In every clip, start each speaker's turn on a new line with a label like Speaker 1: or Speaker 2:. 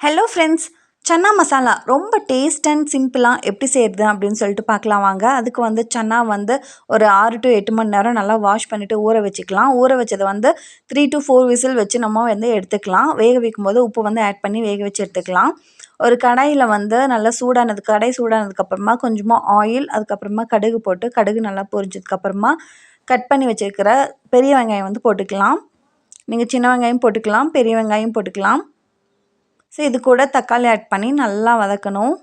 Speaker 1: Hello friends, chana masala ரொம்ப taste and சிம்பிளாக எப்படி செய்கிறது அப்படின்னு சொல்லிட்டு பார்க்கலாம் வாங்க. அதுக்கு வந்து சன்னா வந்து ஒரு 6 to 8 மணி நேரம் நல்லா வாஷ் பண்ணிவிட்டு ஊற வச்சுக்கலாம். ஊற வச்சதை வந்து 3 to 4 விசில் வச்சு நம்ம வந்து எடுத்துக்கலாம். வேக வைக்கும்போது உப்பு வந்து ஆட் பண்ணி வேக வச்சு எடுத்துக்கலாம். ஒரு கடாயில் வந்து நல்லா கடாய் சூடானதுக்கப்புறமா கொஞ்சமாக ஆயில், அதுக்கப்புறமா கடுகு போட்டு கடுகு நல்லா பொரிஞ்சதுக்கப்புறமா கட் பண்ணி வச்சுருக்கிற பெரிய வெங்காயம் வந்து போட்டுக்கலாம். நீங்கள் சின்ன வெங்காயம் போட்டுக்கலாம், பெரிய வெங்காயம் போட்டுக்கலாம். ஸோ இது கூட தக்காளி ஆட் பண்ணி நல்லா வதக்கணும்.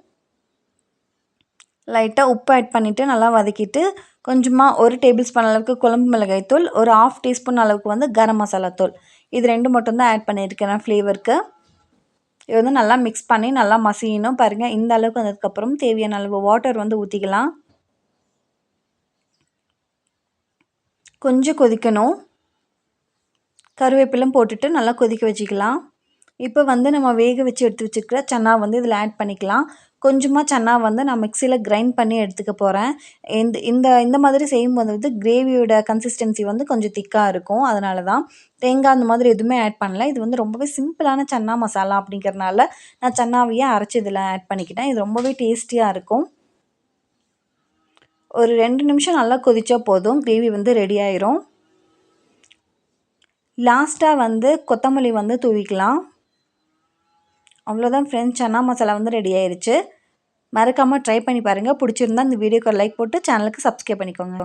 Speaker 1: லைட்டாக உப்பு ஆட் பண்ணிவிட்டு நல்லா வதக்கிட்டு கொஞ்சமாக 1 டேபிள் ஸ்பூன் அளவுக்கு குழம்பு மிளகாய்த்தூள், ஒரு 1/2 டீஸ்பூன் அளவுக்கு வந்து கரம் மசாலா தூள், இது 2 மட்டும்தான் ஆட் பண்ணியிருக்கிறேன் ஃப்ளேவருக்கு. இது வந்து நல்லா மிக்ஸ் பண்ணி நல்லா மசியணும். பாருங்கள், இந்த அளவுக்கு வந்ததுக்கப்புறம் தேவையான அளவு வாட்டர் வந்து ஊற்றிக்கலாம். கொஞ்சம் கொதிக்கணும். கருவேப்பிலும் போட்டுட்டு நல்லா கொதிக்க வச்சுக்கலாம். இப்போ வந்து நம்ம வேக வச்சு எடுத்து வச்சுருக்கிற சன்னா வந்து இதில் ஆட் பண்ணிக்கலாம். கொஞ்சமாக சன்னா வந்து நான் மிக்சியில் கிரைண்ட் பண்ணி எடுத்துக்க போகிறேன். இந்த இந்த இந்த மாதிரி செய்யும்போது வந்து கிரேவியோட கன்சிஸ்டன்சி வந்து கொஞ்சம் திக்காக இருக்கும். அதனால தான் தேங்காய் அந்த மாதிரி எதுவுமே ஆட் பண்ணல. இது வந்து ரொம்பவே சிம்பிளான சன்னா மசாலா அப்படிங்கிறனால நான் சன்னாவையே அரைச்சி இதில் ஆட் பண்ணிக்கிட்டேன். இது ரொம்பவே டேஸ்டியாக இருக்கும். ஒரு 2 நிமிஷம் நல்லா கொதிச்சா போதும், கிரேவி வந்து ரெடி ஆயிரும். லாஸ்ட்டாக வந்து கொத்தமல்லி வந்து தூவிக்கலாம். அவ்வளோதான் ஃப்ரெண்ட்ஸ், சன்னா மசாலா வந்து ரெடி ஆயிடுச்சு. மறக்காமல் ட்ரை பண்ணி பாருங்கள். பிடிச்சிருந்தா இந்த வீடியோக்கு ஒரு லைக் போட்டு சேனலுக்கு சப்ஸ்கிரைப் பண்ணிக்கோங்க.